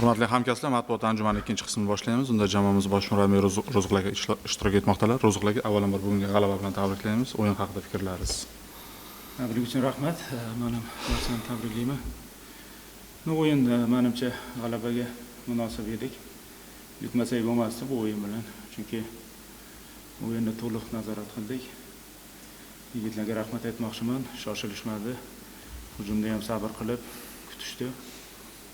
Hurmatli hamkasblar, matbuot anjumani ikkinchi qismini boshlaymiz. Unda jamoamiz bosh murabbiyi Ro'ziqul aka ishtirok etmoqdalar. Ro'ziqul aka, avvalambor bugungi g'alaba bilan tabriklaymiz. O'yin haqida fikrlaringiz? Tabrik uchun rahmat. Men ham barchani tabriklayman. O'yinda menimcha g'alabaga munosib edik. Yutmasak bo'lmasdi bu o'yin bilan. Chunki o'yinni to'liq nazorat qildik. Yigitlarga rahmat aytmoqchiman. Shoshilishmadi. Hujumda ham sabr qilib kutishdi.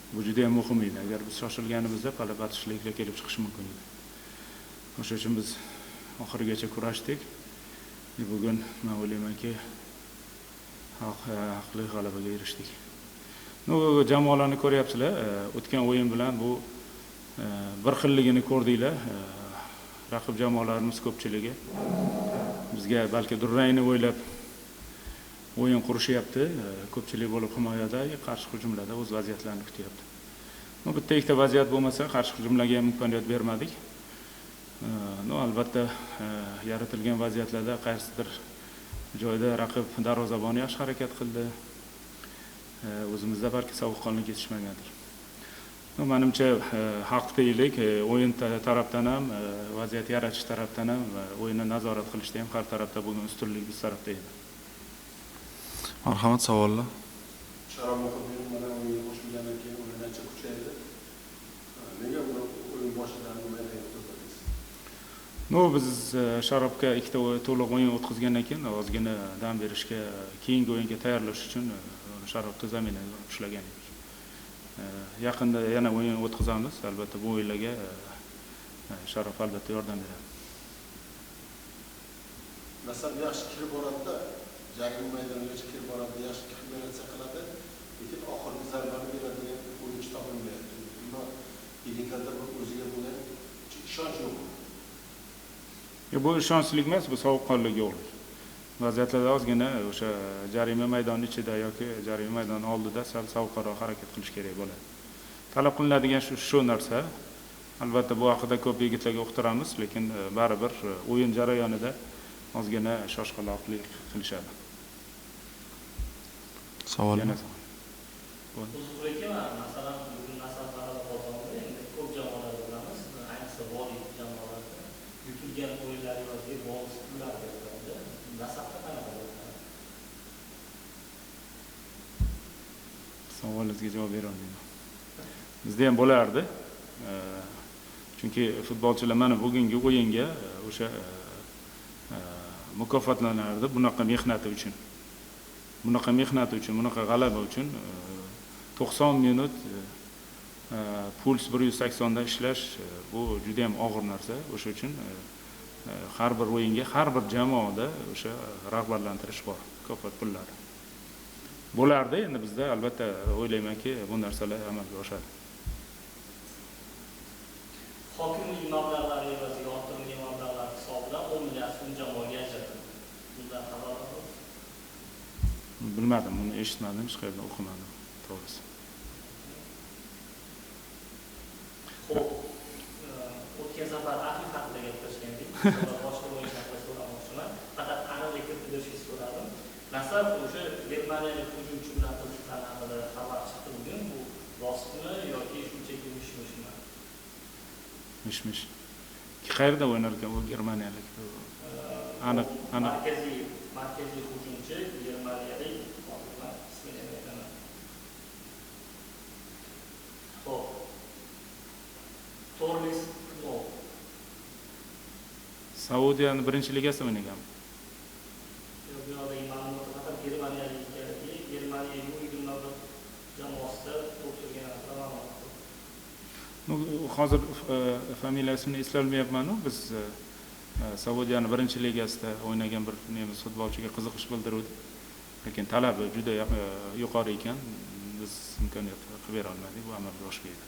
Bu juda ham muhim edi. Agar biz shoshilganimizda pala-patishliklar kelib chiqishi mumkin edi. O'sha uchun biz oxirigacha kurashdik. Bugun men o'ylaymanki, haqli g'alabaga erishdik. Jamoalarni ko'ryapsizlar. O'tgan o'yin bilan bu bir xilligini ko'rdinglar. Raqib jamoalarimiz ko'pchiligi bizga balki durangni o'ylab o'yin qurishyapti. Ko'pchilik bo'lib himoyada, qarshi hujumlarda o'z vaziyatlarini kutyapti. Bitta ikkita vaziyat bo'lmasa, qarshi hujumlarga ham imkoniyat bermadik. Albatta yaratilgan vaziyatlarda qaysidir joyda raqib darvozaboni yaxshi harakat qildi. O'zimizda balki sovuqqonlik yetishmagandir. Menimcha haqdaylik, o'yin tarafdan ham, vaziyat yaratish tarafdan ham, o'yinni nazorat qilishda ham har tarafda bugun ustunlik biz tarafda edi. Marhamat, savollar. Sharob muhim bilan o'yinga qo'shilgandan keyin o'yin ancha kuchaydi. Nega uni o'yin boshidan bo'lmagan to'xtadingiz? Biz Sharobga ikkita to'liq o'yin o'tkazgandan keyin ozgina dam berishga, keyingi o'yinga tayyorlash uchun Sharobni zaminaga ushlagan edik. Yaqinda yana o'yin o'tkazamiz. Albatta bu o'yinlarga Sharob albatta yordam beradi. Masalan, yaxshi kirib boradi-da, jarima maydoniga kirib boradi, yaxshi kombinatsiya qiladi, lekin oxirgi zarbani beradigan o'yinchi topilmayapti. Bunda yigitlarda o'ziga bo'lgan ishonch yo'q. Bu ishonchlik emas, bu sovuqqonlik yo'q. Vaziyatlarda ozgina o'sha jarima maydoni ichida yoki jarima maydoni oldida sal sovuqroq harakat qilish kerak bo'ladi. Talab qilinadigan shu narsa. Albatta bu haqida ko'p yigitlarga uqtiramiz, lekin baribir o'yin jarayonida ozgina shoshqaloqlik qilishadi. Savol. Masalan, bugun masofalarda bozorda endi ko'p jamoalar bilamiz, ayniqsa vodiy jamoalarda yutilgan o'yinlar yoki bonus pullar beriladi. Nasafda qanaqa bo'ladi? Savolingizga javob bera olmayman. Bizda ham bo'lardi. Chunki futbolchilar mana bugungi o'yinga o'sha mukofotlanardi bunaqa mehnati uchun. Bunaqa g'alaba uchun 90 minut puls 180 da ishlash bu juda ham og'ir narsa. O'sha uchun har bir o'yinga, har bir jamoada o'sha rag'batlantirish bor, mukofot pullari. Bo'lardi, endi bizda albatta o'ylaymanki, bu narsalar amalga oshadi. Hokimlik mablag'lari evaziga orttirilgan mablag'lar hisobidan 10 milliard so'm jamoaga ajratildi. Bundan xabar bormi? Bilmadim, buni eshitmadim, hech qayerda o'qimadim, to'g'risi. Xo'p, o'tgan safar Afif haqida gaplashgandik. Boshqa o'yin haqida so'ramoqchiman. Faqat aniqlik kiritishni so'radim. Nasaf o'sha germaniyalik hujumchi bilan qiziqqani haqida xabar chiqdi bugun. Bu rostmi yoki shunchaki mish-mishmi? Mish-mish. Qayerda o'ynar ekan u germaniyalik? Aniq. Markaziy hujumchi germaniyalik ismini aytaman. Xo'p. Torres Knol. Saudiyaning birinchi ligasida o'ynagan. Bu yo'ldagi ma'lumot faqat germaniyalik ekanligi, Germaniya Yugendlar jamoasida o'tirgan ma'lumot. Hozir familiyasini eslolmayapman-ku. Biz Saudiyaning birinchi ligasida o'ynagan bir nemis futbolchiga qiziqish bildirdik. Lekin talabi juda yuqori ekan, biz imkoniyat qilib bera olmadik, bu amalga oshmaydi.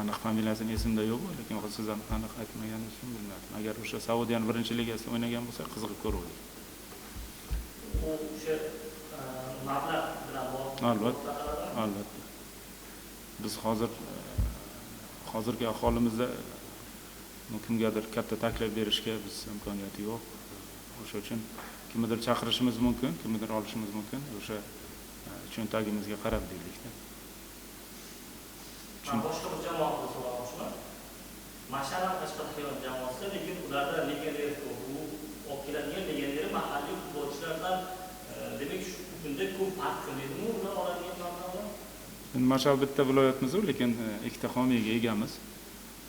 Aniq familiyasini esimda yo'q, lekin siz ham aniq aytmaganingiz uchun bilmadim. Agar o'sha Saudiyaning birinchi ligasida o'ynagan bo'lsa, qiziqib ko'ruvdik. O'sha mablag' bilan bog'liq. Albatta. Biz hozirgi aholimizda kimgadir katta taklif berishga biz imkoniyati yo'q. O'sha uchun kimnidir chaqirishimiz mumkin, kimnidir olishimiz mumkin. O'sha cho'ntagimizga qarab deylik. Men boshqa bir jamoani so'ramoqchiman. Mashalan Qashqadaryo jamoasi, lekin ularda legioner ko'p. Bu olib keladigan legioner mahalliy futbolchilardan demak shu kunda ko'p farq qilmaydimi ular oladigan mablag'? Endi Mashal bitta viloyatimiz, lekin ikkita homiyga egamiz.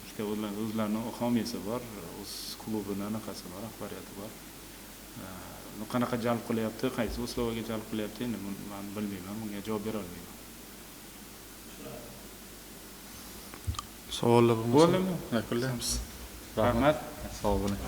Ikkita o'zlarini homiyasi bor, o'z klubini anaqasi bor, rahbariyati bor. Qanaqa jalb qilyapti, qaysi uslubiga jalb qilyapti, endi men bilmayman, bunga javob bera olmayman. Savollar bo'lmasa Bo'ldimi? yakunlaymiz. Rahmat. Sog' bo'ling.